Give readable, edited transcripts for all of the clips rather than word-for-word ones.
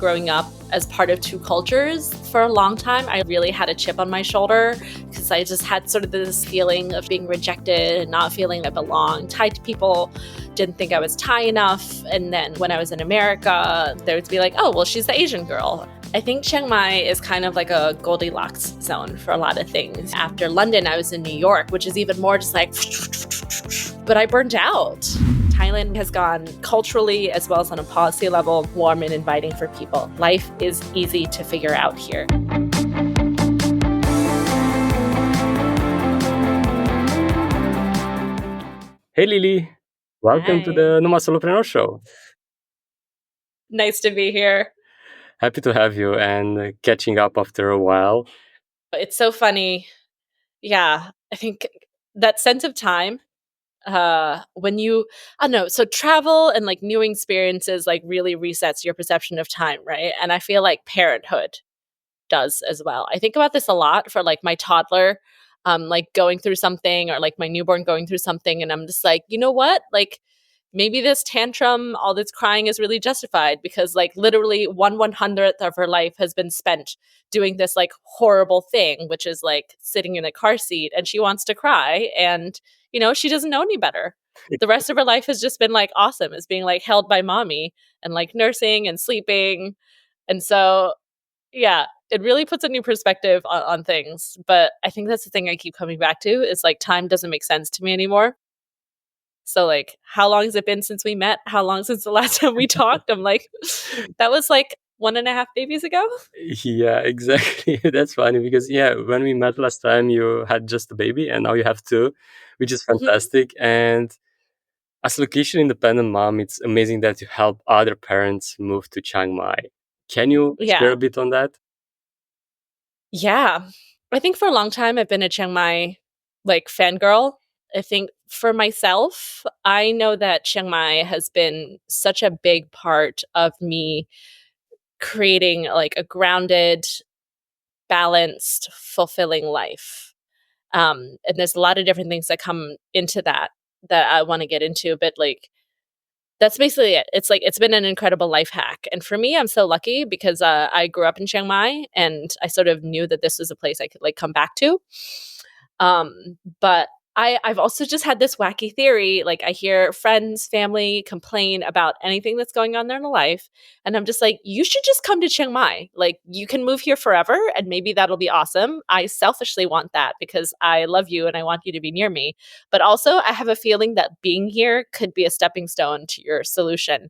growing up as part of two cultures for a long time. I really had a chip on my shoulder because I just had sort of this feeling of being rejected and not feeling I belonged. Thai people didn't think I was Thai enough. And then when I was in America, they would be like, oh, well, she's the Asian girl. I think Chiang Mai is kind of like a Goldilocks zone for a lot of things. After London, I was in New York, which is even more just like, but I burned out. Thailand has gone culturally as well as on a policy level warm and inviting for people. Life is easy to figure out here. Hey Lily, welcome to Hi. the Nomad Solopreneur Show. Nice to be here. Happy to have you and catching up after a while. It's so funny. Yeah, I think that sense of time when you I don't know, so travel and like new experiences like really resets your perception of time, right? And I feel like parenthood does as well. I think about this a lot for like my toddler like going through something, or like my newborn going through something, and I'm just like, you know what, like maybe this tantrum, all this crying is really justified because like literally 1/100th of her life has been spent doing this like horrible thing, which is like sitting in a car seat, and she wants to cry, and she doesn't know any better. The rest of her life has just been like awesome, is being like held by mommy and like nursing and sleeping. And so yeah, it really puts a new perspective on things. But I think that's the thing I keep coming back to, is like time doesn't make sense to me anymore. So like, how long has it been since we met? How long since the last time we talked? I'm like, that was like 1.5 babies ago. Yeah, exactly. That's funny because when we met last time, you had just a baby and now you have two, which is Mhm. fantastic. And as a location independent mom, it's amazing that you help other parents move to Chiang Mai. Can you share Yeah. a bit on that? Yeah. I think for a long time I've been a Chiang Mai like fangirl. I think for myself, I know that Chiang Mai has been such a big part of me creating like a grounded, balanced, fulfilling life. And there's a lot of different things that come into that I want to get into, but like that's basically it. It's like it's been an incredible life hack. And for me, I'm so lucky because I grew up in Chiang Mai and I sort of knew that this was a place I could like come back to. But I've also just had this wacky theory. Like I hear friends, family complain about anything that's going on there in their life. And I'm just like, you should just come to Chiang Mai. Like you can move here forever and maybe that'll be awesome. I selfishly want that because I love you and I want you to be near me. But also I have a feeling that being here could be a stepping stone to your solution.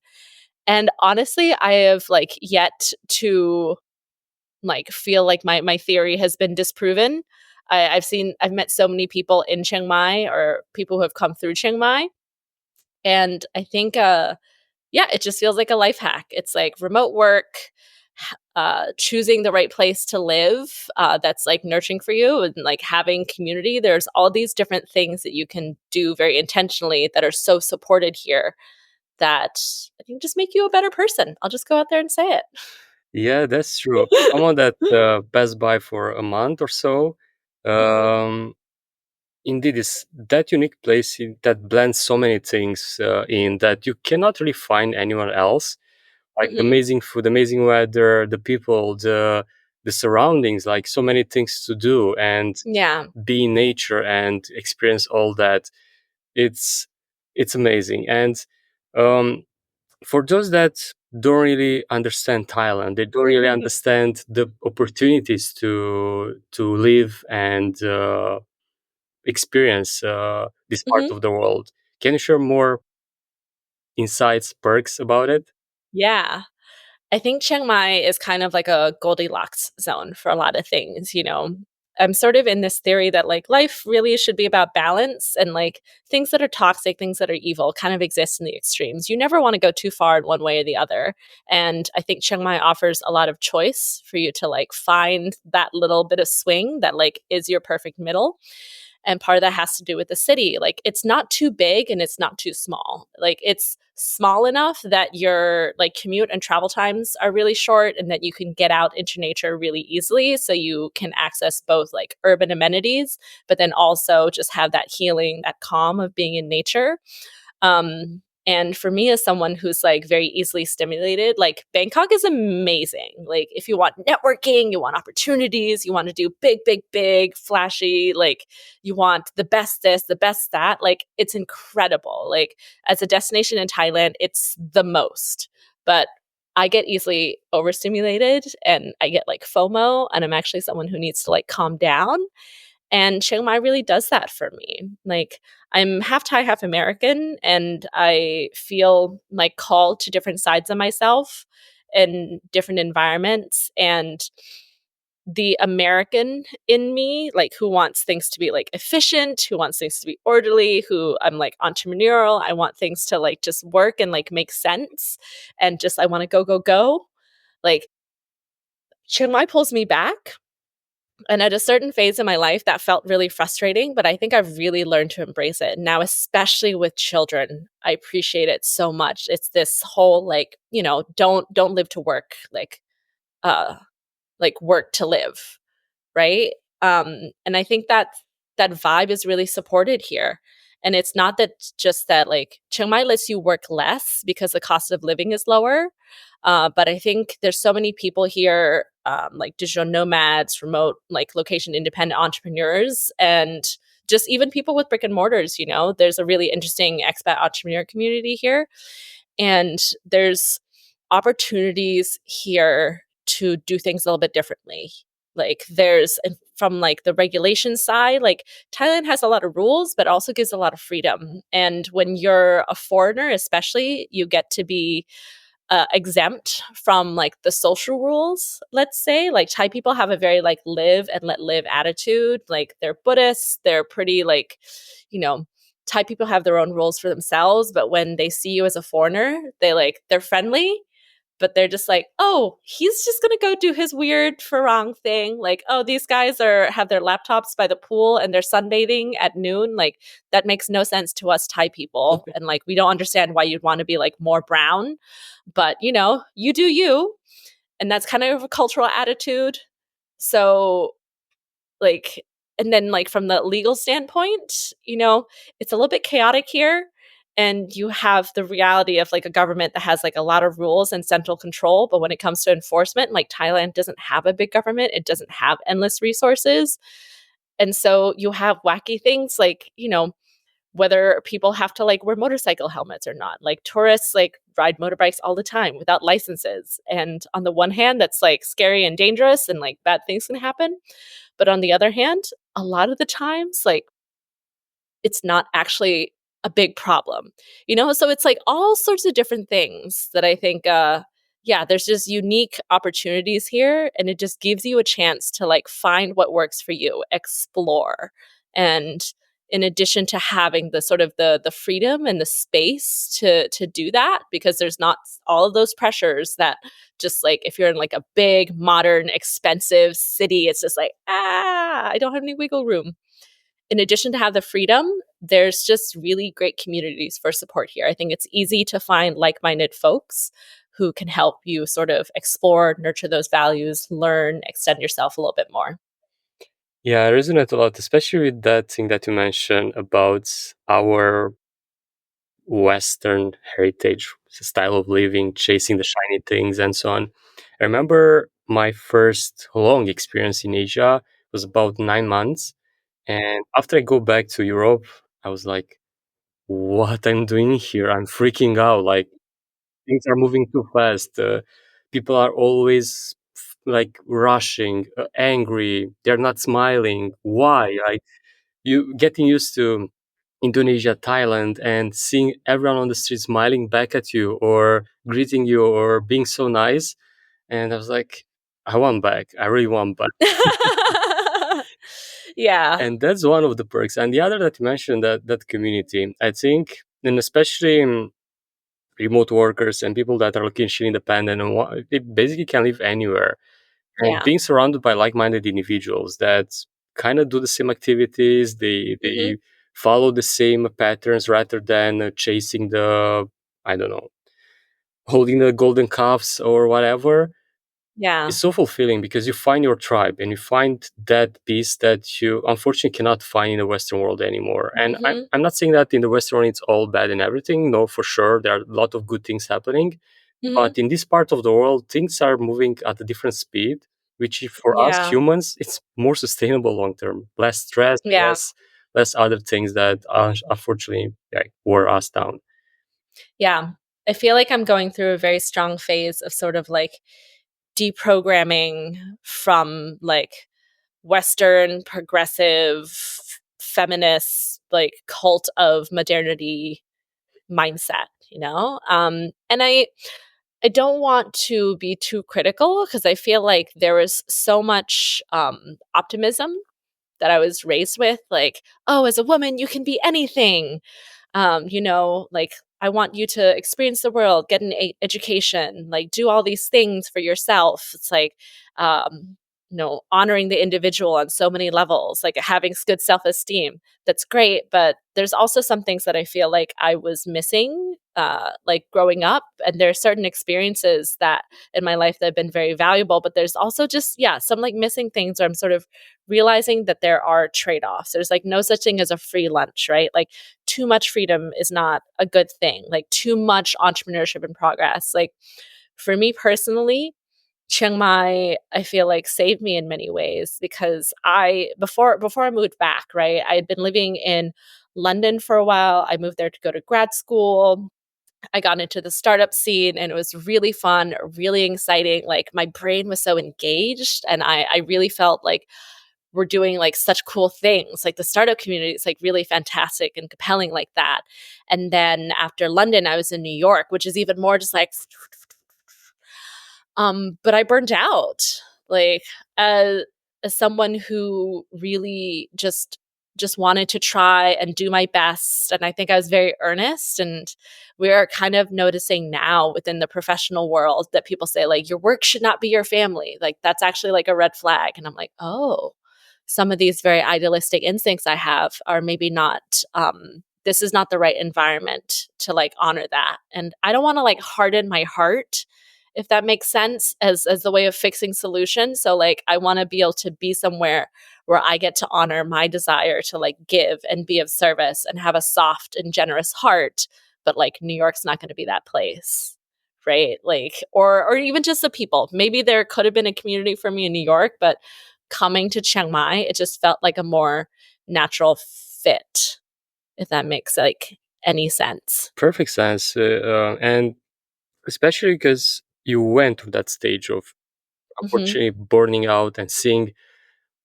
And honestly, I have like yet to like feel like my theory has been disproven. I've met so many people in Chiang Mai or people who have come through Chiang Mai, and I think yeah, it just feels like a life hack. It's like remote work, choosing the right place to live that's like nurturing for you, and like having community. There's all these different things that you can do very intentionally that are so supported here that I think just make you a better person. I'll just go out there and say it. Yeah, that's true. Someone that passed by for a month or so, Mhm. um, indeed, it's that unique place that blends so many things in that you cannot really find anywhere else. Like the Mhm. amazing food, amazing weather, the people, the surroundings, like so many things to do and Yeah. be in nature and experience all that. It's it's amazing. And um, for those that don't really understand Thailand, they don't really understand the opportunities to live and experience this part Mhm. of the world. Can you share more insights, perks about it? Yeah. I think Chiang Mai is kind of like a Goldilocks zone for a lot of things. I'm sort of in this theory that like life really should be about balance, and like things that are toxic, things that are evil kind of exist in the extremes. You never want to go too far in one way or the other. And I think Chiang Mai offers a lot of choice for you to like find that little bit of swing that like is your perfect middle. And part of that has to do with the city. Like it's not too big and it's not too small. Like it's small enough that your like commute and travel times are really short and that you can get out into nature really easily, so you can access both like urban amenities but then also just have that healing, that calm of being in nature. And for me, as someone who's like very easily stimulated, like Bangkok is amazing. Like if you want networking, you want opportunities, you want to do big, big, big, flashy, like you want the best this, the best that, like it's incredible. Like as a destination in Thailand, it's the most. But I get easily overstimulated and I get like FOMO, and I'm actually someone who needs to like calm down. And Chiang Mai really does that for me. Like, I'm half Thai, half American, and I feel like called to different sides of myself in different environments. And the American in me, like, who wants things to be like efficient, who wants things to be orderly, who I'm like entrepreneurial. I want things to like just work and like make sense. And just, I want to go, go, go. Like, Chiang Mai pulls me back, and at a certain phase in my life, that felt really frustrating, but I think I've really learned to embrace it. Now, especially with children, I appreciate it so much. It's this whole like, don't live to work, uh like work to live, right? And I think that that vibe is really supported here. And it's not that just that like Chiang Mai lets you work less because the cost of living is lower. But I think there's so many people here, like digital nomads, remote, like location independent entrepreneurs, and just even people with brick and mortars. There's a really interesting expat entrepreneur community here. And there's opportunities here to do things a little bit differently. Like there's from like the regulation side, like Thailand has a lot of rules, but also gives a lot of freedom. And when you're a foreigner, especially, you get to be exempt from like the social rules, let's say. Like Thai people have a very like live and let live attitude. Like they're Buddhists, they're pretty like, you know, Thai people have their own rules for themselves, but when they see you as a foreigner, they're friendly, but they're just like, oh, he's just gonna go do his weird farang thing. Like, oh, these guys have their laptops by the pool and they're sunbathing at noon. Like, that makes no sense to us Thai people. And like, we don't understand why you'd want to be like more brown, but you do you. And that's kind of a cultural attitude. So like, and then like from the legal standpoint, it's a little bit chaotic here, and you have the reality of like a government that has like a lot of rules and central control, but when it comes to enforcement, like Thailand doesn't have a big government, it doesn't have endless resources. And so you have wacky things like, whether people have to like wear motorcycle helmets or not. Like tourists like ride motorbikes all the time without licenses. And on the one hand, that's like scary and dangerous and like bad things can happen. But on the other hand, a lot of the times, like it's not actually a big problem, So it's like all sorts of different things that I think, yeah, there's just unique opportunities here, and it just gives you a chance to like find what works for you, explore. And in addition to having the sort of the freedom and the space to do that, because there's not all of those pressures that just like if you're in like a big modern expensive city, it's just like, I don't have any wiggle room. In addition to have the freedom, there's just really great communities for support here. I think it's easy to find like-minded folks who can help you sort of explore, nurture those values, learn, extend yourself a little bit more. Yeah, I resonate a lot, especially with that thing that you mentioned about our Western heritage style of living, chasing the shiny things, and so on. I remember my first long experience in Asia was about 9 months. And after I go back to Europe, I was like, what I'm doing here? I'm freaking out. Like, things are moving too fast. People are always like rushing, angry. They're not smiling. Why? Like, you getting used to Indonesia, Thailand, and seeing everyone on the street smiling back at you or greeting you or being so nice. And I was like, I want back. I really want back. Yeah. And that's one of the perks. And the other that you mentioned, that community, I think, and especially in remote workers and people that are location independent and they basically can live anywhere. And Yeah. being surrounded by like-minded individuals that kind of do the same activities, Hmm. they follow the same patterns rather than chasing the, I don't know, holding the golden cuffs or whatever. Yeah. it's so fulfilling because you find your tribe and you find that peace that you unfortunately cannot find in the Western world anymore. And Mhm. I'm not saying that in the Western world it's all bad and everything. No, for sure, there are a lot of good things happening. Mhm. But in this part of the world, things are moving at a different speed, which for us Yeah. humans, it's more sustainable long term. Less stress, Yeah. less other things that unfortunately wore us down. Yeah. I feel like I'm going through a very strong phase of sort of like deprogramming from like Western progressive feminist like cult of modernity mindset, you know? And I don't want to be too critical because I feel like there was so much optimism that I was raised with, like, oh, as a woman, you can be anything. Like I want you to experience the world, get an education, like do all these things for yourself. It's like, um, honoring the individual on so many levels, like having good self esteem. That's great, but there's also some things that I feel like I was missing, like growing up. And there are certain experiences that in my life that have been very valuable, but there's also just some like missing things where I'm sort of realizing that there are trade offs. There's like no such thing as a free lunch, right? Like too much freedom is not a good thing. Like too much entrepreneurship and progress. Like for me personally, Chiang Mai, I feel like saved me in many ways because before I moved back, right? I had been living in London for a while. I moved there to go to grad school. I got into the startup scene and it was really fun, really exciting. Like my brain was so engaged and I really felt like we're doing like such cool things. Like the startup community is like really fantastic and compelling like that. And then after London, I was in New York, which is even more just like but I burned out. Like as someone who really just wanted to try and do my best. And I think I was very earnest. And we're kind of noticing now within the professional world that people say, like, your work should not be your family. Like, that's actually like a red flag. And I'm like, oh, some of these very idealistic instincts I have are maybe not, this is not the right environment to like honor that. And I don't want to like harden my heart, if that makes sense, as the way of fixing solutions. So like I want to be able to be somewhere where I get to honor my desire to like give and be of service and have a soft and generous heart. But like New York's not going to be that place. Right. Like, or even just the people. Maybe there could have been a community for me in New York, but coming to Chiang Mai, it just felt like a more natural fit, if that makes like any sense. Perfect sense, and especially because you went to that stage of Hmm. unfortunately burning out and seeing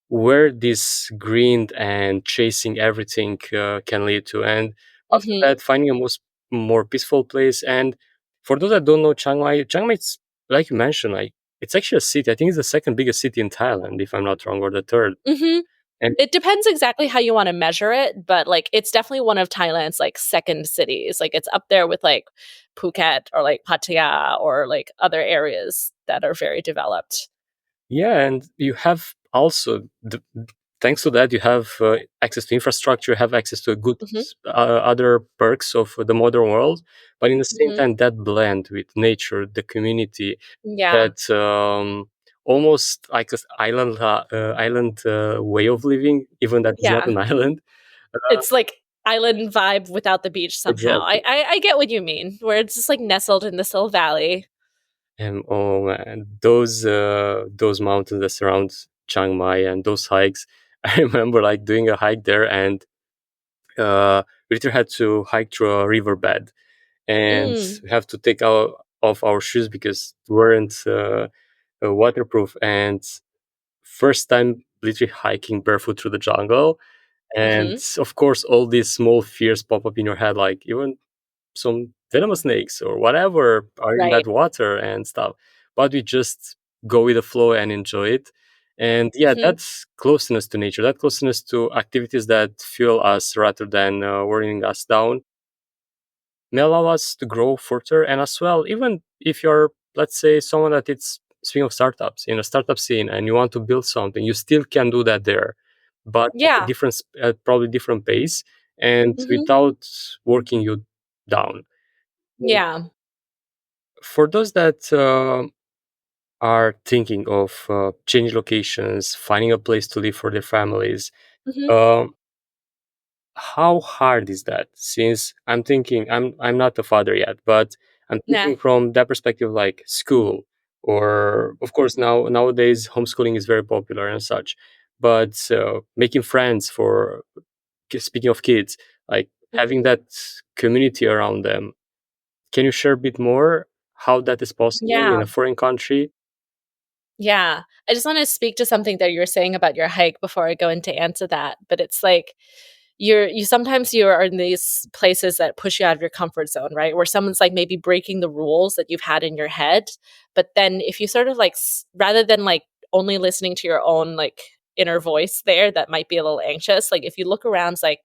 where this grind and chasing everything can lead to, and after Hmm. that finding a more peaceful place. And for those that don't know Chiang Mai, it's like you mentioned, like it's actually a city. I think it's the second biggest city in Thailand, if I'm not wrong, or the third. Hmm. And It depends exactly how you want to measure it, but like it's definitely one of Thailand's like second cities. Like it's up there with like Phuket or like Pattaya or like other areas that are very developed. yeah, and you have also thanks to that you have access to infrastructure, you have access to a good Hmm. other perks of the modern world, but in the same Hmm. time that blend with nature, the community, Yeah. that almost like an island way of living, even that is not Yeah. an island. It's like island vibe without the beach somehow. I, Exactly. I I get what you mean, where it's just like nestled in this little valley. And oh man, those mountains that surround Chiang Mai and those hikes. I remember like doing a hike there, and we literally had to hike through a riverbed, and Mm. we have to take off our shoes because they weren't waterproof. And first time literally hiking barefoot through the jungle, and Mhm. of course all these small fears pop up in your head, like even some venomous snakes or whatever are in Right. that water and stuff. But we just go with the flow and enjoy it. And yeah, Mhm. that's closeness to nature, that closeness to activities that fuel us rather than wearing us down, may allow us to grow further. And as well, even if you're, let's say, someone that it's speaking of startups in a startup scene and you want to build something, you still can do that there, but at a Yeah. different at probably different pace, and Mhm. without working you down. Yeah. For those that are thinking of changing locations, finding a place to live for their families. Mhm. Um, how hard is that? Since I'm thinking, I'm not a father yet, but I'm Yeah. thinking from that perspective, like school, or of course nowadays homeschooling is very popular and such. But making friends for speaking of kids, like having Mhm. that community around them. Can you share a bit more how that is possible in Yeah. a foreign country? Yeah. I just wanna speak to something that you were saying about your hike before I go in to answer that, but it's like you sometimes you are in these places that push you out of your comfort zone, right? Where someone's, like, maybe breaking the rules that you've had in your head, but then if you sort of, like, rather than, like, only listening to your own, like, inner voice there that might be a little anxious, like, if you look around, it's like,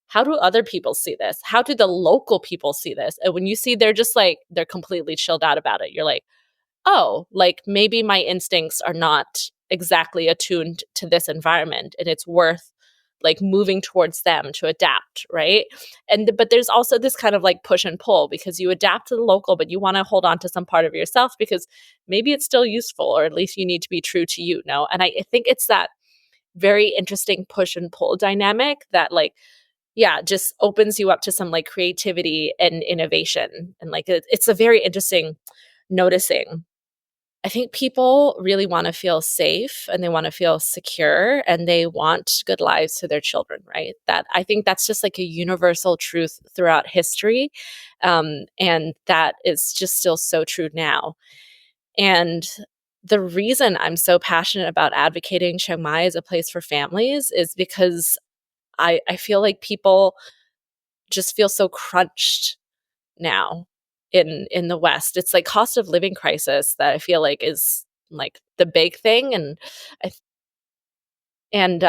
"How do other people see this? How do the local people see this?" And when you see they're just, like, they're completely chilled out about it, you're like, oh, like maybe my instincts are not exactly attuned to this environment and it's worth like moving towards them to adapt, right? And but there's also this kind of like push and pull because you adapt to the local but you want to hold on to some part of yourself because maybe it's still useful or at least you need to be true to you, no? And I think it's that very interesting push and pull dynamic that like yeah, just opens you up to some like creativity and innovation and like it's a very interesting noticing. I think people really wanna feel safe and they wanna feel secure and they want good lives to their children, right? That I think that's just like a universal truth throughout history, and that is just still so true now. And the reason I'm so passionate about advocating Chiang Mai as a place for families is because I feel like people just feel so crunched now in the West. It's like cost of living crisis that I feel like is like the big thing, and I and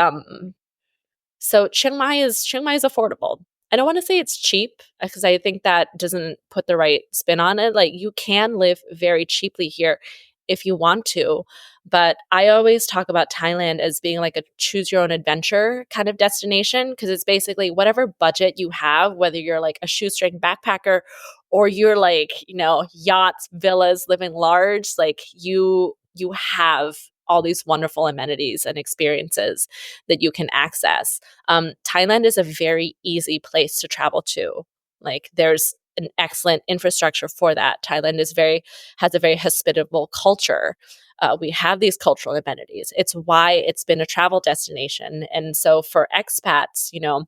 so Chiang Mai is affordable. I don't want to say it's cheap because I think that doesn't put the right spin on it. Like you can live very cheaply here if you want to, but I always talk about Thailand as being like a choose your own adventure kind of destination because it's basically whatever budget you have, whether you're like a shoestring backpacker or you're like, you know, yachts, villas, living large, like you have all these wonderful amenities and experiences that you can access. Thailand is a very easy place to travel to. Like there's an excellent infrastructure for that. Thailand is very has a very hospitable culture. We have these cultural amenities. It's why it's been a travel destination. And so for expats, you know,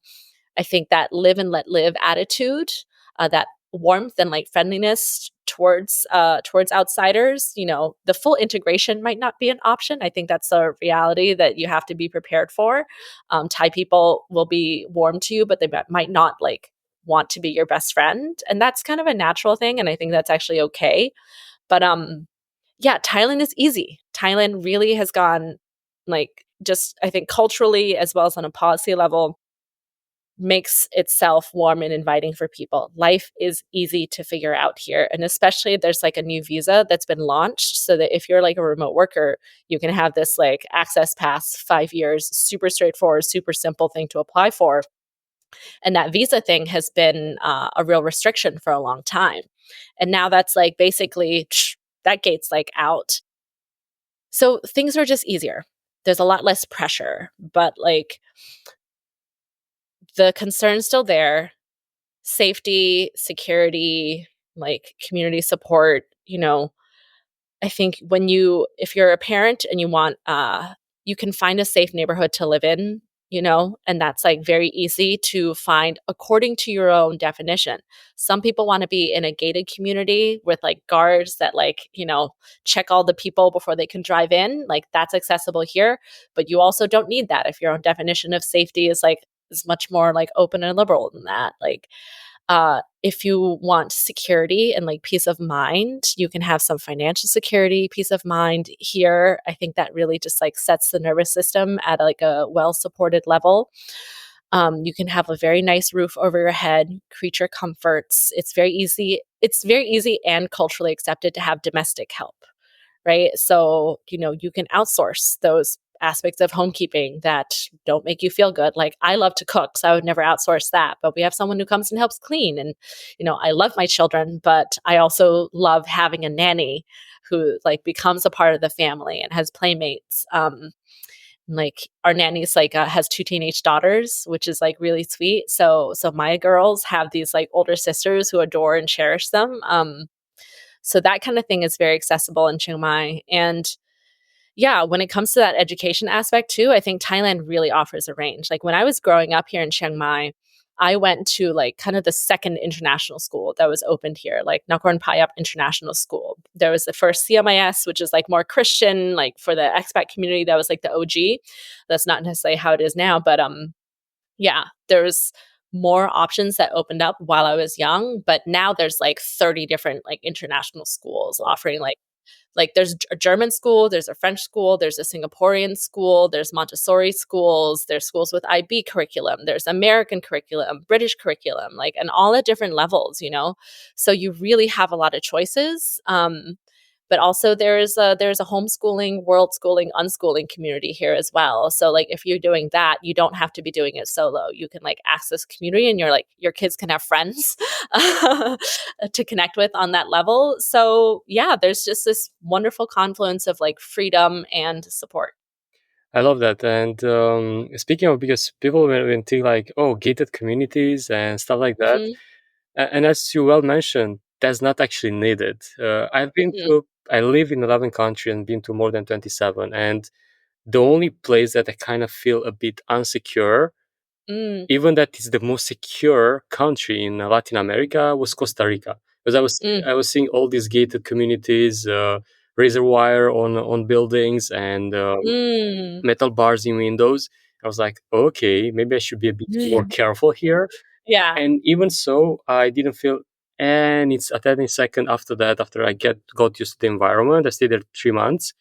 I think that live and let live attitude, that warmth and like friendliness towards outsiders, you know, the full integration might not be an option. I think that's a reality that you have to be prepared for. Thai people will be warm to you, but they might not like want to be your best friend, and that's kind of a natural thing. And I think that's actually okay. But yeah, Thailand is easy. Thailand really has gone like just I think culturally as well as on a policy level makes itself warm and inviting for people. Life is easy to figure out here. And especially there's like a new visa that's been launched so that if you're like a remote worker, you can have this like access pass 5 years, super straightforward, super simple thing to apply for. And that visa thing has been a real restriction for a long time. And now that's like basically that gate's like out. So things are just easier. There's a lot less pressure, but like the concern's still there. Safety, security, like community support, you know, I think when you if you're a parent and you want you can find a safe neighborhood to live in, you know, and that's like very easy to find according to your own definition. Some people want to be in a gated community with like guards that like, you know, check all the people before they can drive in. Like that's accessible here, but you also don't need that if your own definition of safety is much more like open and liberal than that. Like if you want security and like peace of mind, you can have some financial security, peace of mind here. I think that really just like sets the nervous system at like a well supported level. You can have a very nice roof over your head, creature comforts. It's very easy. It's very easy and culturally accepted to have domestic help, right? So, you know, you can outsource those aspects of homekeeping that don't make you feel good. Like I love to cook, so I would never outsource that. But we have someone who comes and helps clean. And, I love my children, but I also love having a nanny who like becomes a part of the family and has playmates. Like our nanny's like has two teenage daughters, which is like really sweet. So my girls have these like older sisters who adore and cherish them. So that kind of thing is very accessible in Chiang Mai. And yeah, when it comes to that education aspect too, I think Thailand really offers a range. Like when I was growing up here in Chiang Mai, I went to like kind of the second international school that was opened here, like Nakorn Payap International School. There was the first CMIS, which is like more Christian, like for the expat community, that was like the OG. That's not necessarily how it is now, but yeah, there's more options that opened up while I was young, but now there's like 30 different like international schools offering like there's a German school, there's a French school, there's a Singaporean school, there's Montessori schools, there's schools with IB curriculum, there's American curriculum, British curriculum, like, and all at different levels. So you really have a lot of choices. But also there's a homeschooling, world schooling, unschooling community here as well. So like if you're doing that, you don't have to be doing it solo. You can like access community, and your kids can have friends to connect with on that level. So yeah, there's just this wonderful confluence of like freedom and support. I love that. And speaking of, because people will think like, oh, gated communities and stuff like that. Hmm. And as you well mentioned, that's not actually needed. Hmm. I live in 11 countries and been to more than 27. And the only place that I kind of feel a bit unsecure, Mm, even that is the most secure country in Latin America, was Costa Rica. Because mm, I was seeing all these gated communities, razor wire on buildings, and mm. metal bars in windows. I was like, okay, maybe I should be a bit more careful here. Yeah. And even so, I didn't feel any at any second after that. After I got used to the environment, I stayed there 3 months.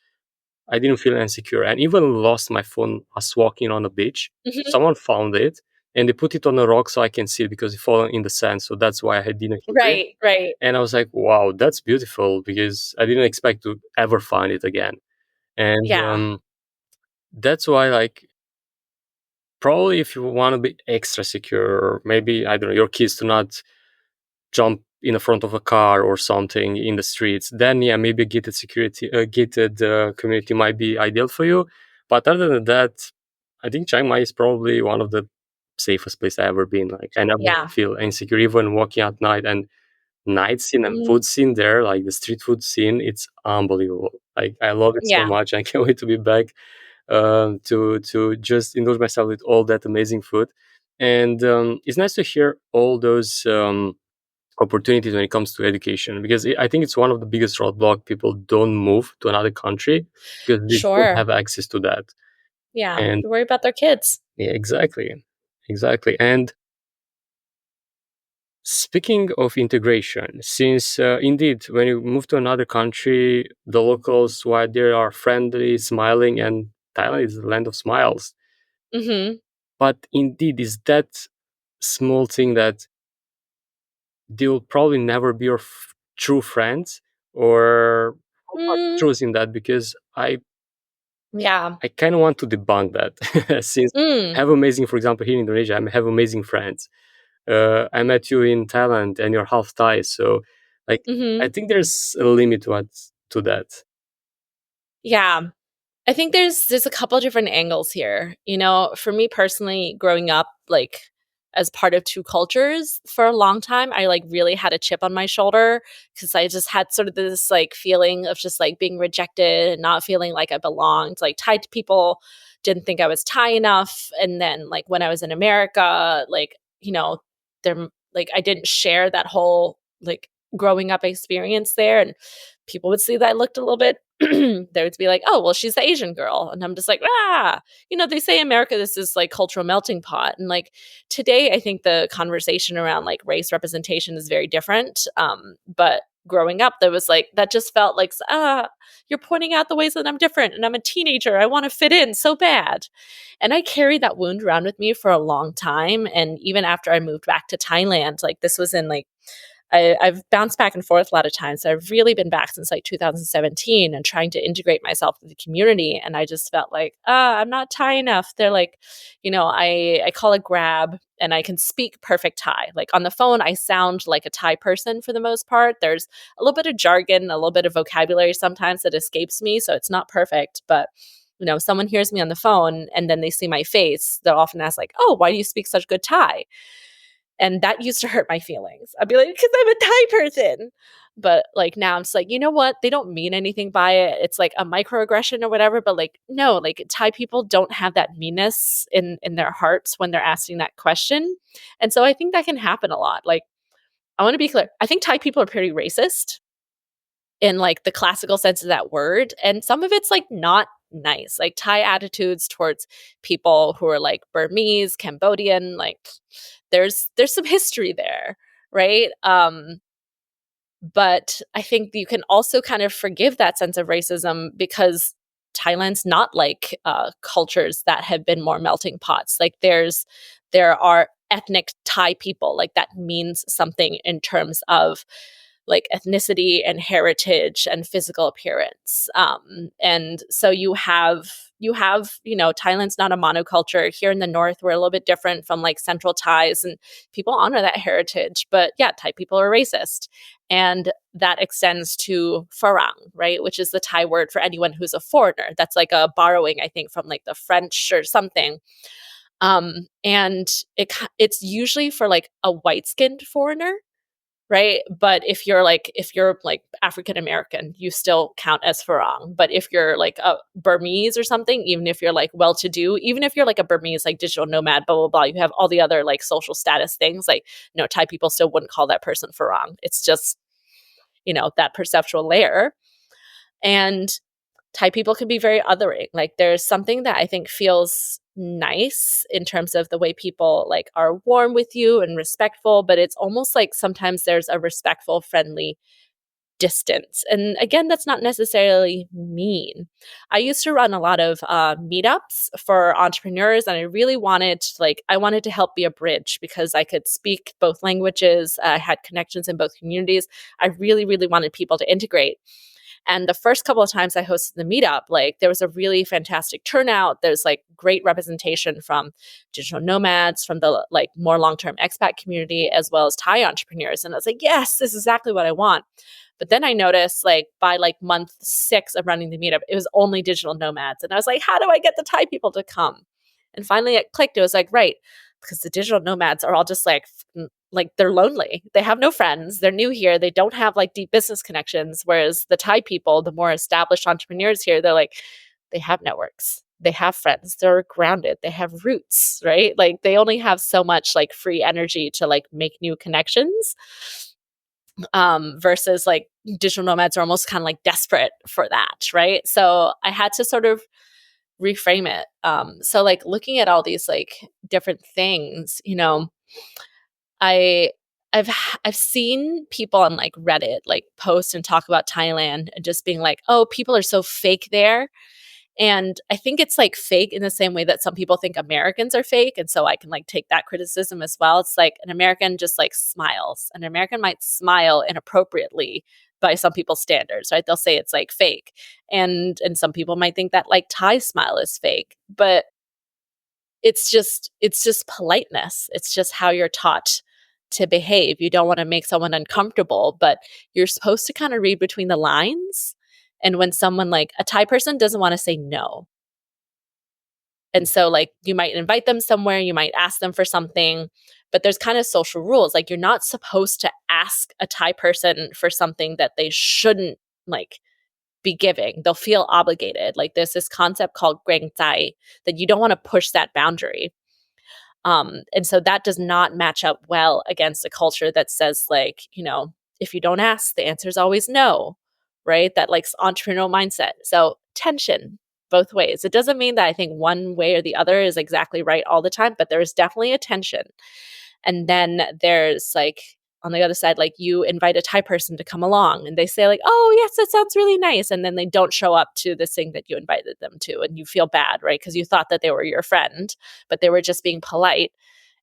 I didn't feel insecure, and even lost my phone as walking on the beach. Mhm. Someone found it, and they put it on a rock so I can see it because it fallen in the sand. So that's why I didn't hear it. Right, right. And I was like, wow, that's beautiful, because I didn't expect to ever find it again. And Yeah. that's why, like, probably if you want to be extra secure, or maybe, I don't know, your kids to not jump in the front of a car or something in the streets, then yeah, maybe a gated community might be ideal for you. But other than that, I think Chiang Mai is probably one of the safest place I ever been. Like I never Yeah. feel insecure even walking at night. And night scene and Mhm. food scene there, like the street food scene, it's unbelievable. Like I love it so Yeah. much. I can't wait to be back, to just indulge myself with all that amazing food. And it's nice to hear all those opportunities when it comes to education, because I think it's one of the biggest roadblock. People don't move to another country because they don't Sure. have access to that. Yeah. And You worry about their kids. yeah, exactly. And speaking of integration, since indeed when you move to another country, the locals, while they are friendly, smiling, and Thailand is the land of smiles, Mhm. but indeed is that small thing that they will probably never be your true friends, or how about Mm, truth in that? Because yeah. I kind of want to debunk that. Since I Mm, have amazing, for example, here in Indonesia, I have amazing friends. I met you in Thailand, and you're half Thai, so like I mhm. think there's a limit to that. Yeah. I think there's a couple different angles here. For me personally, growing up like as part of two cultures for a long time, I like really had a chip on my shoulder because I just had sort of this like feeling of just like being rejected and not feeling like I belonged. Like Thai people didn't think I was Thai enough, and then like when I was in America, like there like I didn't share that whole like growing up experience there, and people would see that I looked a little bit they would be like, "Oh, well, she's the Asian girl." And I'm just like, "Ah." They say America this is like cultural melting pot. And like today I think the conversation around like race representation is very different. But growing up there was like that just felt like, you're pointing out the ways that I'm different and I'm a teenager. I want to fit in so bad. And I carried that wound around with me for a long time, and even after I moved back to Thailand, like this was in like I've bounced back and forth a lot of times. I've really been back since like 2017 and trying to integrate myself with the community. And I just felt like, I'm not Thai enough. They're like, I call it grab and I can speak perfect Thai. Like on the phone, I sound like a Thai person for the most part. There's a little bit of jargon, a little bit of vocabulary sometimes that escapes me. So it's not perfect. But, someone hears me on the phone and then they see my face, they'll often ask like, oh, why do you speak such good Thai? And that used to hurt my feelings. I'd be like, because I'm a Thai person. But like now I'm just like, you know what? They don't mean anything by it. It's like a microaggression or whatever. But like, no, like Thai people don't have that meanness in their hearts when they're asking that question. And so I think that can happen a lot. Like, I want to be clear. I think Thai people are pretty racist in like the classical sense of that word. And some of it's like not nice. Like Thai attitudes towards people who are like Burmese, Cambodian, like there's some history there, right? But I think you can also kind of forgive that sense of racism because Thailand's not like cultures that have been more melting pots. Like there are ethnic Thai people, like that means something in terms of like ethnicity and heritage and physical appearance. And so Thailand's not a monoculture. Here in the north, we're a little bit different from like central Thais, and people honor that heritage. But yeah, Thai people are racist. And that extends to farang, right? Which is the Thai word for anyone who's a foreigner. That's like a borrowing, I think, from like the French or something. And it's usually for like a white-skinned foreigner, right? But if you're like African American, you still count as Farang. But if you're like a Burmese or something, even if you're like well-to-do, even if you're like a Burmese like digital nomad, blah blah blah, you have all the other like social status things. Like Thai people still wouldn't call that person Farang. It's just that perceptual layer. And Thai people can be very othering. Like there's something that I think feels nice in terms of the way people like are warm with you and respectful, but it's almost like sometimes there's a respectful, friendly distance. And again, that's not necessarily mean. I used to run a lot of meetups for entrepreneurs, and I really I wanted to help be a bridge because I could speak both languages. I had connections in both communities. I really, really wanted people to integrate. And the first couple of times I hosted the meetup, like there was a really fantastic turnout. There's like great representation from digital nomads, from the like more long-term expat community, as well as Thai entrepreneurs. And I was like, yes, this is exactly what I want. But then I noticed like by like month 6 of running the meetup, it was only digital nomads. And I was like, how do I get the Thai people to come? And finally it clicked. It was like, right, because the digital nomads are all just like they're lonely. They have no friends. They're new here. They don't have like deep business connections. Whereas the Thai people, the more established entrepreneurs here, they're like, they have networks. They have friends. They're grounded. They have roots, right? Like they only have so much like free energy to like make new connections. Versus like digital nomads are almost kind of like desperate for that, right? So I had to sort of reframe it. So like looking at all these like different things, I I've seen people on like Reddit like post and talk about Thailand and just being like, "Oh, people are so fake there." And I think it's like fake in the same way that some people think Americans are fake, and so I can like take that criticism as well. It's like an American just like smiles. An American might smile inappropriately by some people's standards, right? They'll say it's like fake. And some people might think that like Thai smile is fake. But it's just politeness. It's just how you're taught to behave. You don't want to make someone uncomfortable, but you're supposed to kind of read between the lines. And when someone like a Thai person doesn't want to say no. And so like you might invite them somewhere, you might ask them for something, but there's kind of social rules. Like you're not supposed to ask a Thai person for something that they shouldn't like be giving. They'll feel obligated. Like there's this concept called greng zai that you don't want to push that boundary. And so that does not match up well against a culture that says like, if you don't ask, the answer is always no, right? That like entrepreneurial mindset. So tension both ways. It doesn't mean that I think one way or the other is exactly right all the time, but there is definitely a tension. And then there's like on the other side, like you invite a Thai person to come along and they say like, oh yes, that sounds really nice. And then they don't show up to this thing that you invited them to and you feel bad, right? Because you thought that they were your friend, but they were just being polite.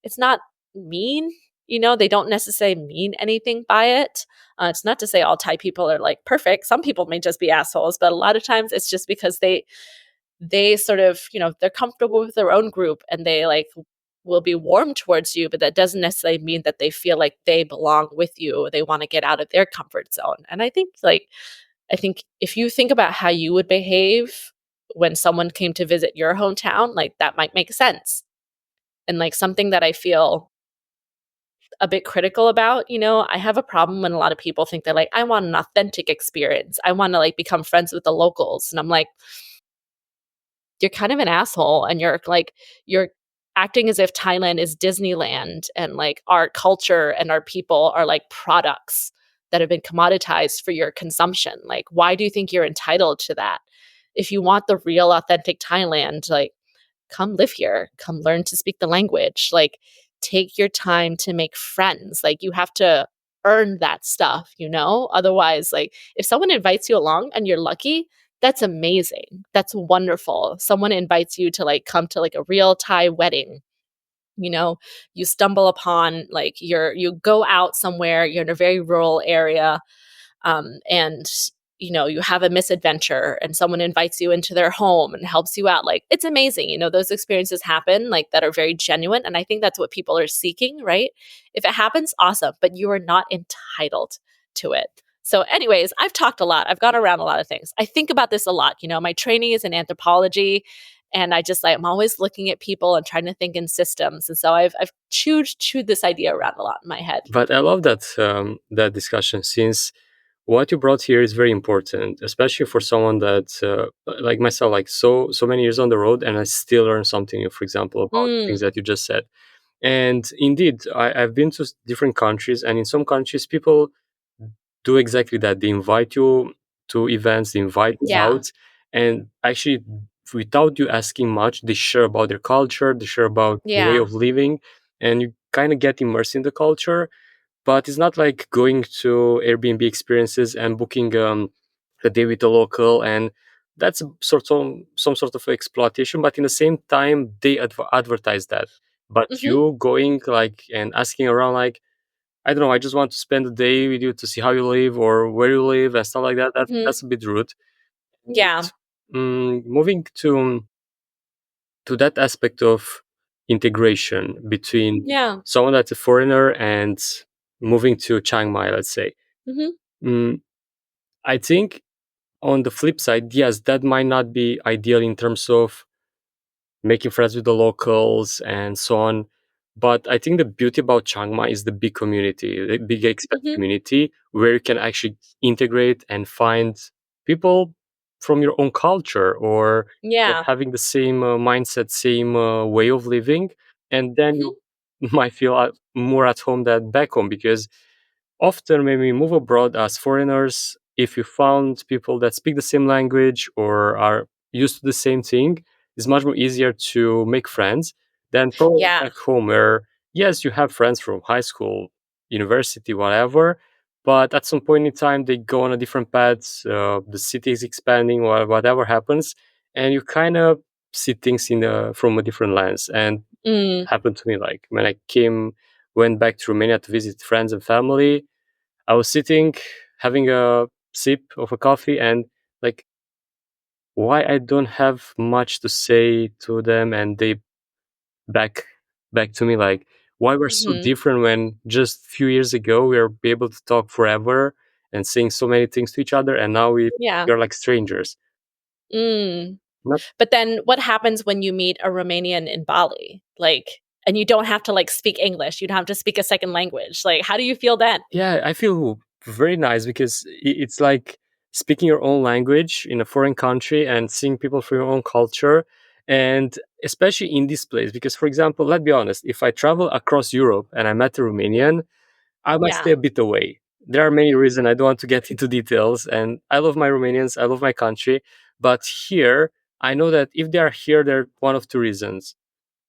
It's not mean. They don't necessarily mean anything by it. It's not to say all Thai people are like perfect. Some people may just be assholes, but a lot of times it's just because they sort of, they're comfortable with their own group and they like will be warm towards you, but that doesn't necessarily mean that they feel like they belong with you or they want to get out of their comfort zone. And I think if you think about how you would behave when someone came to visit your hometown, like that might make sense. And like something that I feel a bit critical about, I have a problem when a lot of people think they're like, I want an authentic experience. I want to like become friends with the locals. And I'm like, you're kind of an asshole and you're acting as if Thailand is Disneyland and like our culture and our people are like products that have been commoditized for your consumption. Like, why do you think you're entitled to that? If you want the real authentic Thailand, like come live here, come learn to speak the language, like take your time to make friends. Like you have to earn that stuff, Otherwise, like if someone invites you along and you're lucky, that's amazing. That's wonderful. Someone invites you to like come to like a real Thai wedding. You know, you stumble upon like you go out somewhere, you're in a very rural area, and you have a misadventure and someone invites you into their home and helps you out. Like it's amazing. Those experiences happen like that are very genuine, and I think that's what people are seeking, right? If it happens, awesome, but you are not entitled to it. So anyways, I've talked a lot. I've gone around a lot of things. I think about this a lot. My training is in anthropology, and I'm always looking at people and trying to think in systems. And so I've chewed this idea around a lot in my head. But I love that discussion, since what you brought here is very important, especially for someone that like myself, like so many years on the road, and I still learn something new. For example, about the things Mm, that you just said. And indeed, I've been to different countries, and in some countries, people do exactly that. They invite you to events, they invite you yeah, out, and actually, without you asking much, they share about their culture, they share about the way yeah. of living, and you kind of get immersed in the culture. But it's not like going to Airbnb experiences and booking a day with a local, and that's some sort of exploitation. But in the same time, they advertise that. But Hmm. you going like and asking around, like, I don't know, I just want to spend a day with you to see how you live or where you live and stuff like that. Hmm. That's a bit rude. And, Yeah. moving to that aspect of integration between Yeah. someone that's a foreigner and moving to Chiang Mai, let's say. Hmm. Mm, I think on the flip side, yes, that might not be ideal in terms of making friends with the locals and so on. But I think the beauty about Chiang Mai is the big community, the big expat Hmm. community, where you can actually integrate and find people from your own culture, or Yeah. having the same mindset, same way of living. And then Hmm. you might feel more at home than back home, because often when we move abroad as foreigners, if you found people that speak the same language or are used to the same thing, it's much more easier to make friends than probably Yeah. back home, where yes, you have friends from high school, university, whatever, but at some point in time they go on a different path. The city is expanding, or whatever happens, and you kind of see things from a different lens. And Mm. happened to me, like when I went back to Romania to visit friends and family. I was sitting having a sip of a coffee, and like, why I don't have much to say to them, and they back back to me like, why we're so Hmm. different when just a few years ago we were able to talk forever and saying so many things to each other, and now Yeah. we're like strangers. Mm. Not, But then what happens when you meet a Romanian in Bali? Like, and you don't have to like speak English. You don't have to speak a second language. Like, how do you feel then? yeah, I feel very nice, because it's like speaking your own language in a foreign country and seeing people from your own culture. And especially in this place, because for example, let's be honest, if I travel across Europe and I met a Romanian, I might stay Yeah. a bit away. There are many reasons, I don't want to get into details, and I love my Romanians, I love my country. But here, I know that if they are here, they're one of two reasons: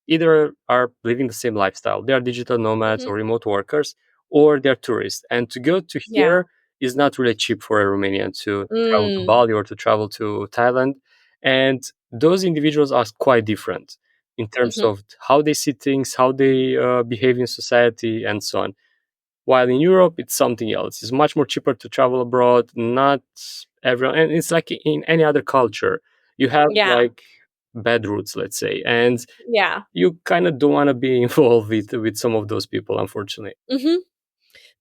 either are living the same lifestyle, they are digital nomads Hmm. or remote workers, or they're tourists. And to go to Yeah. here is not really cheap for a Romanian to travel to Mm. Bali or to travel to Thailand. And those individuals are quite different. in terms Mhm. of how they see things, how they behave in society, and so on. While in Europe, it's something else. It's much more cheaper to travel abroad. Not everyone, and it's like in any other culture, you have Yeah. like bad roots, let's say, and Yeah. you kind of don't want to be involved with some of those people, unfortunately. Mhm.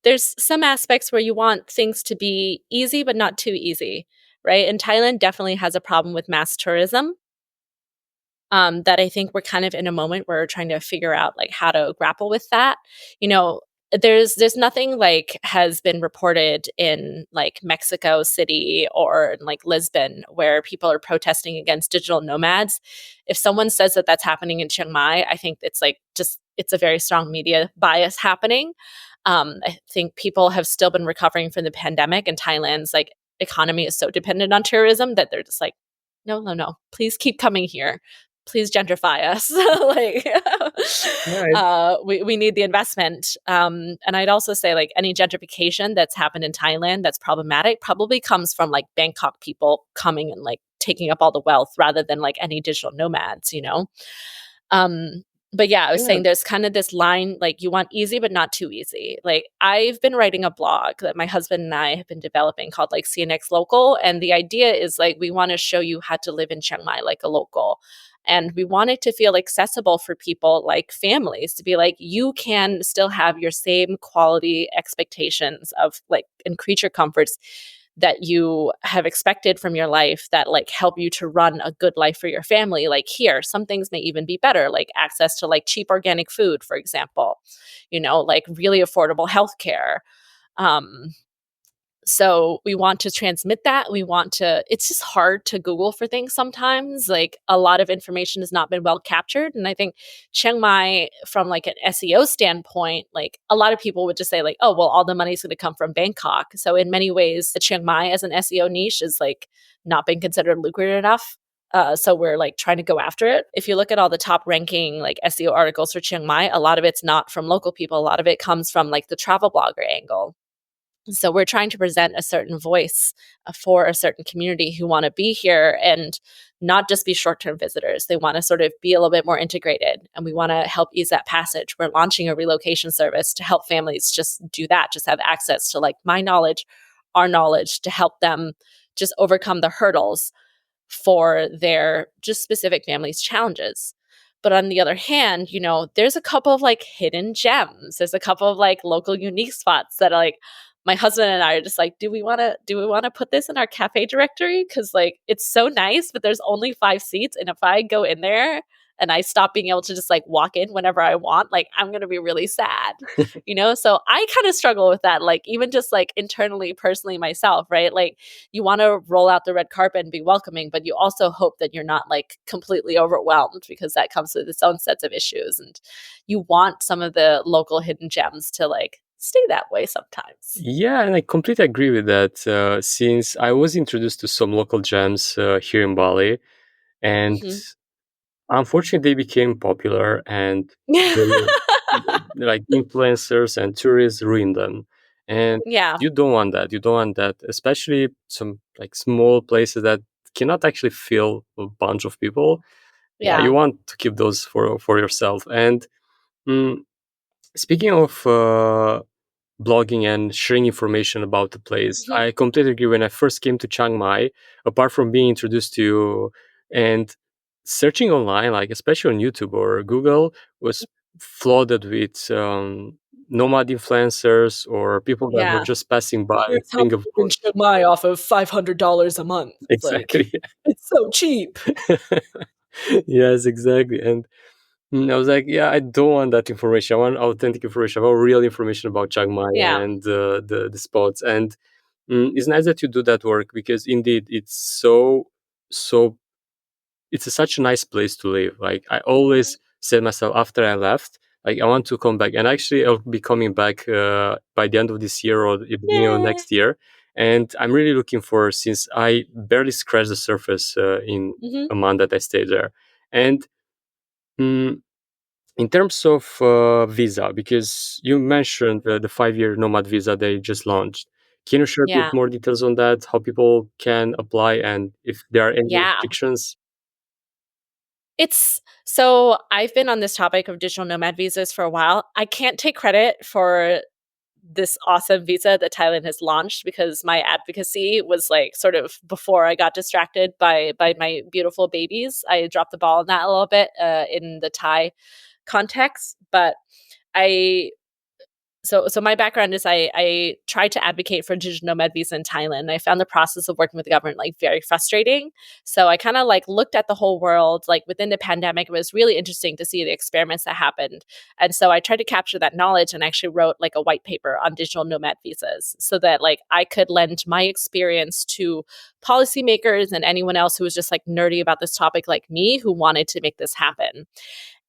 There's some aspects where you want things to be easy, but not too easy, right? And Thailand definitely has a problem with mass tourism, that I think we're kind of in a moment where we're trying to figure out like how to grapple with that. You know, there's nothing like has been reported in like Mexico City or in, like Lisbon where people are protesting against digital nomads. If someone says that that's happening in Chiang Mai, I think it's like just it's a very strong media bias happening. I think people have still been recovering from the pandemic, and Thailand's like economy is so dependent on tourism that they're just like, no, no, no, please keep coming here, please gentrify us. Like, Yeah, we need the investment. And I'd also say like any gentrification that's happened in Thailand that's problematic probably comes from like Bangkok people coming and like taking up all the wealth rather than like any digital nomads, you know? Um, but yeah, I was yeah, saying there's kind of this line like you want easy but not too easy. Like I've been writing a blog that my husband and I have been developing called like CNX Local, and the idea is like we want to show you how to live in Chiang Mai like a local. And we want it to feel accessible for people like families to be like, you can still have your same quality expectations of like and creature comforts that you have expected from your life that like help you to run a good life for your family. Like here, some things may even be better, like access to like cheap organic food, for example, you know, like really affordable healthcare. um so we want to transmit that. We want to, it's just hard to Google for things sometimes. Like a lot of information has not been well captured. And I think Chiang Mai, from like an SEO standpoint, like a lot of people would just say, like, oh, well, all the money's going to come from Bangkok. So in many ways, the Chiang Mai as an SEO niche is like not being considered lucrative enough. So we're like trying to go after it. If you look at all the top ranking like SEO articles for Chiang Mai, a lot of it's not from local people. A lot of it comes from like the travel blogger angle. So we're trying to present a certain voice for a certain community who want to be here and not just be short-term visitors. They want to sort of be a little bit more integrated, and we want to help ease that passage. We're launching a relocation service to help families just do that, just have access to like my knowledge, our knowledge, to help them just overcome the hurdles for their just specific family's challenges. But on the other hand, you know, there's a couple of like hidden gems. There's a couple of like local unique spots that are like my husband and I are just like, do we want to put this in our cafe directory? Cause like it's so nice, but there's only 5 seats. And if I go in there and I stop being able to just like walk in whenever I want, like I'm gonna be really sad. You know? So I kind of struggle with that, like even just like internally, personally myself, right? Like you want to roll out the red carpet and be welcoming, but you also hope that you're not like completely overwhelmed because that comes with its own sets of issues. And you want some of the local hidden gems to like stay that way sometimes. yeah, and I completely agree with that. Since I was introduced to some local gems here in Bali, and Hmm. unfortunately, they became popular, and they, like influencers and tourists ruined them. And Yeah. you don't want that. You don't want that, especially some like small places that cannot actually fill a bunch of people. Yeah, you Yeah. want to keep those for yourself. And mm, speaking of blogging and sharing information about the place, Hmm. I completely agree. When I first came to Chiang Mai, apart from being introduced to you and searching online, like especially on YouTube or Google, was flooded with nomad influencers or people that were Yeah. just passing by Here's how to saying a live in Chiang Mai off of $500 a month. Like, exactly. it's so cheap. Yes, exactly. And I was like, yeah, I don't want that information. I want authentic information. I want real information about Chiang Mai Yeah. and the spots. And it's nice that you do that work because indeed it's so it's such a nice place to live. Like I Mhm. always said myself after I left, like I want to come back, and actually I'll be coming back by the end of this year or the beginning of Yay. next year. And I'm really looking for, since I barely scratched the surface in Hmm. a month that I stayed there. And mm, in terms of visa, because you mentioned the 5-year nomad visa they just launched, can you share a bit Yeah. more details on that? How people can apply and if there are any Yeah. restrictions? It's so I've been on this topic of digital nomad visas for a while. I can't take credit for this awesome visa that Thailand has launched because my advocacy was like sort of before I got distracted by my beautiful babies. I dropped the ball on that a little bit in the Thai context, but I so my background is I tried to advocate for digital nomad visa in Thailand. And I found the process of working with the government like very frustrating. So I kind of like looked at the whole world like within the pandemic. It was really interesting to see the experiments that happened. And so I tried to capture that knowledge and actually wrote like a white paper on digital nomad visas so that like I could lend my experience to policymakers and anyone else who was just like nerdy about this topic like me who wanted to make this happen.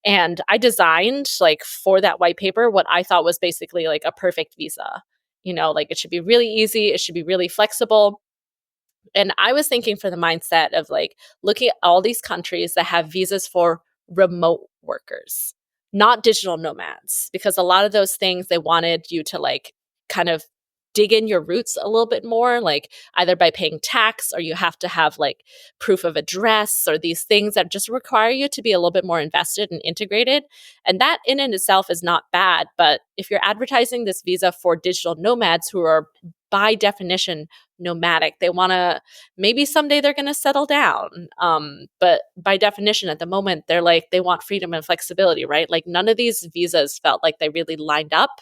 And I designed like for that white paper what I thought was basically like a perfect visa. You know, like it should be really easy, it should be really flexible. And I was thinking for the mindset of like looking at all these countries that have visas for remote workers, not digital nomads, because a lot of those things they wanted you to like kind of dig in your roots a little bit more, like either by paying tax or you have to have like proof of address or these things that just require you to be a little bit more invested and integrated. And that in and itself is not bad. But if you're advertising this visa for digital nomads who are by definition nomadic, they want to maybe someday they're going to settle down. But by definition, at the moment, they're like, they want freedom and flexibility, right? Like none of these visas felt like they really lined up.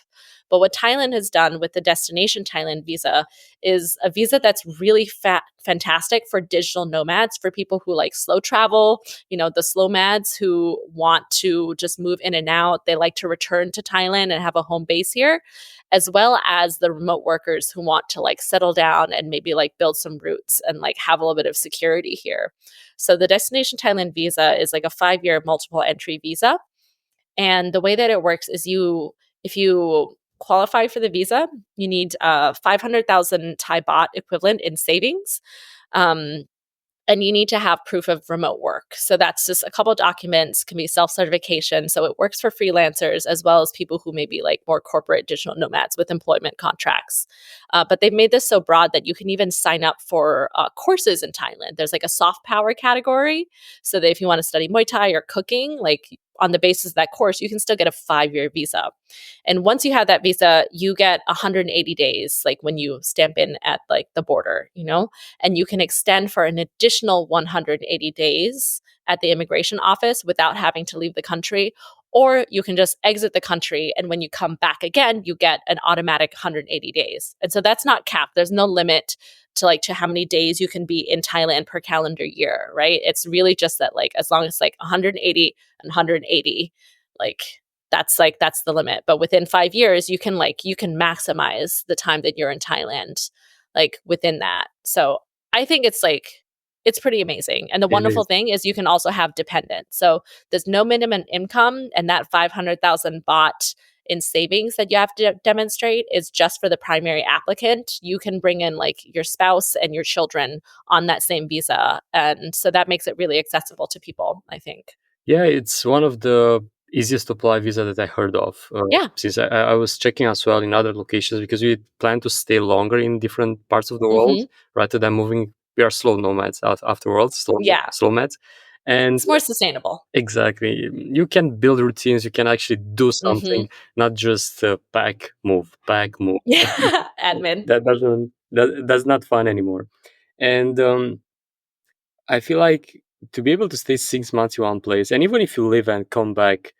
But what Thailand has done with the Destination Thailand visa is a visa that's really fantastic for digital nomads, for people who like slow travel, you know, the slow mads who want to just move in and out. They like to return to Thailand and have a home base here, as well as the remote workers who want to like settle down and maybe like build some roots and like have a little bit of security here. So the Destination Thailand visa is like a 5-year multiple entry visa. And the way that it works is if you qualify for the visa, you need 500,000 Thai baht equivalent in savings. Um, and you need to have proof of remote work. So that's just a couple documents, can be self-certification. So it works for freelancers as well as people who may be like more corporate digital nomads with employment contracts. But they've made this so broad that you can even sign up for courses in Thailand. There's like a soft power category. So that if you want to study Muay Thai or cooking, like on the basis of that course, you can still get a 5-year visa. And once you have that visa, you get 180 days, like when you stamp in at like the border, you know, and you can extend for an additional 180 days at the immigration office without having to leave the country. Or you can just exit the country. And when you come back again, you get an automatic 180 days. And so that's not capped. There's no limit to how many days you can be in Thailand per calendar year, right? It's really just that like as long as like 180 and 180, that's the limit. But within 5 years, you can maximize the time that you're in Thailand, like within that. So I think it's pretty amazing. And the It wonderful is. thing is you can also have dependents. So there's no minimum income, and that 500,000 baht in savings that you have to demonstrate is just for the primary applicant. You can bring in like your spouse and your children on that same visa. And so that makes it really accessible to people, I think. Yeah, it's one of the easiest to apply visa that I heard of. Yeah. Since I was checking as well in other locations because we plan to stay longer in different parts of the world Hmm. rather than moving. We are slow nomads afterwards, Yeah. slow nomads, and It's more sustainable. exactly, you can build routines. You can actually do Hmm. something, not just pack, move. Yeah. Admin. That's not fun anymore. And I feel like to be able to stay 6 months in one place, and even if you live and come back,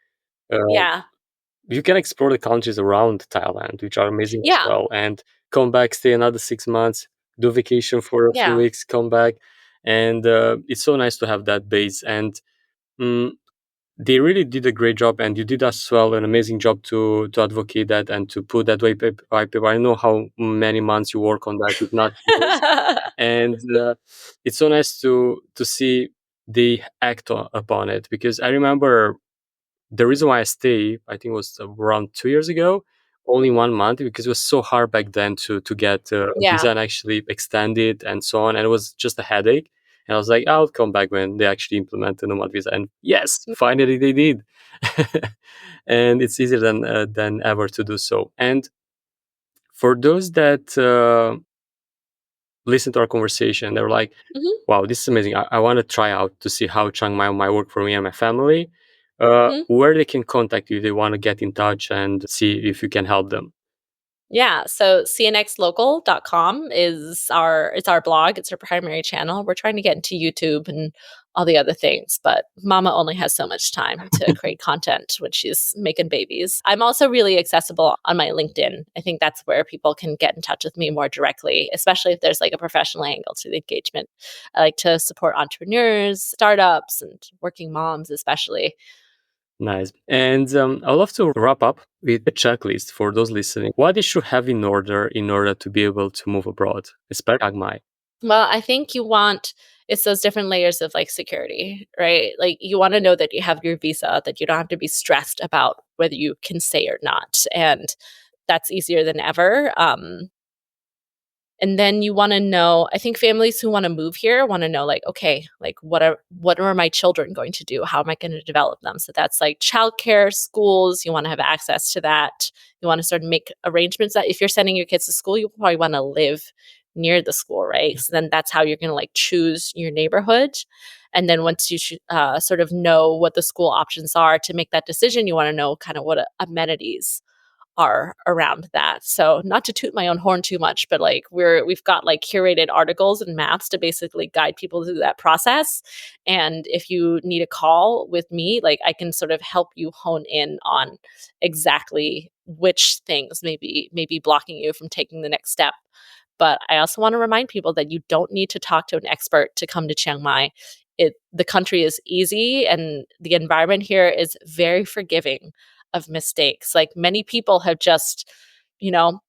uh, Yeah. you can explore the countries around Thailand, which are amazing as Yeah. well, and come back, stay another 6 months, do vacation for a few Yeah. weeks, come back, and it's so nice to have that base. And mm, they really did a great job, and you did as well an amazing job to advocate that and to put that white paper. I know how many months you work on that, if not years, and it's so nice to see they act upon it, because I remember the reason why I stay, I think it was around 2 years ago, only 1 month, because it was so hard back then to get a visa Yeah. and actually extend it and so on, and it was just a headache. And I was like, I'll come back when they actually implement the Nomad visa, and yes, finally they did, and it's easier than ever to do so. And for those that listen to our conversation. They're like, Mhm, wow, this is amazing. I want to try out to see how Chiang Mai might work for me and my family. mhm. Where they can contact you, they want to get in touch and see if you can help them. Yeah, so cnxlocal.com is our blog, it's our primary channel. We're trying to get into YouTube and all the other things, but mama only has so much time to create content when she's making babies. I'm also really accessible on my LinkedIn. I think that's where people can get in touch with me more directly, especially if there's like a professional angle to the engagement. I like to support entrepreneurs, startups, and working moms especially. Nice. And I'd love to wrap up with a checklist for those listening. What they should have in order to be able to move abroad, especially Chiang Mai. Well, I think it's those different layers of like security, right? Like you want to know that you have your visa, that you don't have to be stressed about whether you can stay or not. And that's easier than ever. And then you want to know, I think families who want to move here want to know like, okay, like what are my children going to do? How am I going to develop them? So that's like childcare, schools, you want to have access to that. You want to sort of make arrangements that if you're sending your kids to school, you probably want to live near the school, right? So then that's how you're going to like choose your neighborhood. And then once you sort of know what the school options are to make that decision, you want to know kind of what amenities are around that. So not to toot my own horn too much, but like we've got like curated articles and maps to basically guide people through that process. And if you need a call with me, like I can sort of help you hone in on exactly which things maybe blocking you from taking the next step. But I also want to remind people that you don't need to talk to an expert to come to Chiang Mai. The country is easy and the environment here is very forgiving of mistakes. Like many people have just, you know,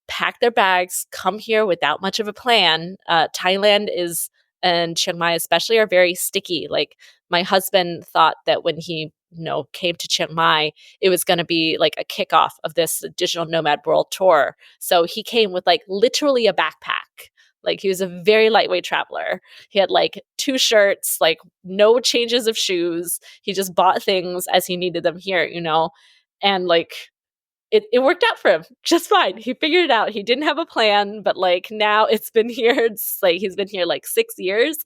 packed their bags, come here without much of a plan. Thailand is and Chiang Mai especially are very sticky. Like my husband thought that when he came to Chiang Mai, it was going to be like a kickoff of this digital nomad world tour. So he came with like literally a backpack. Like he was a very lightweight traveler. He had like 2 shirts, like no changes of shoes. He just bought things as he needed them here. And like it worked out for him just fine. He figured it out. He didn't have a plan, but like now it's been here. It's like he's been here like 6 years.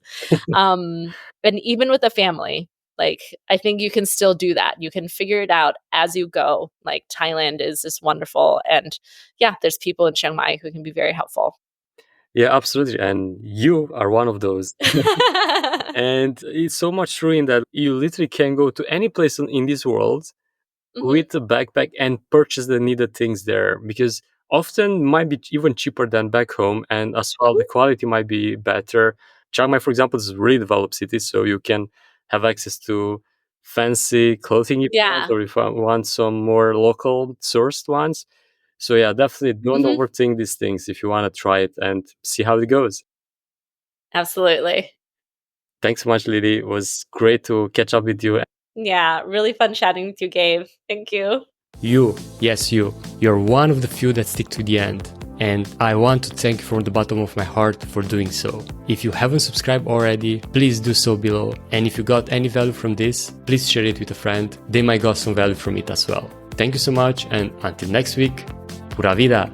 Um, and even with a family, like I think you can still do that. You can figure it out as you go. Like Thailand is just wonderful. And yeah, there's people in Chiang Mai who can be very helpful. Yeah, absolutely. And you are one of those. And it's so much true in that you literally can go to any place in this world Mhm. with a backpack and purchase the needed things there because often might be even cheaper than back home and as well the Mhm. quality might be better. Chiang Mai, for example, is a really developed city, so you can have access to fancy clothing if you want Yeah. or if you want some more local sourced ones. So yeah, definitely don't Mhm. overthink these things if you want to try it and see how it goes. Absolutely. Thanks so much, Lily. It was great to catch up with you. Yeah, really fun chatting with you, Gabe. Thank you. You, yes, you. You're one of the few that stick to the end. And I want to thank you from the bottom of my heart for doing so. If you haven't subscribed already, please do so below. And if you got any value from this, please share it with a friend. They might got some value from it as well. Thank you so much, and until next week, pura vida!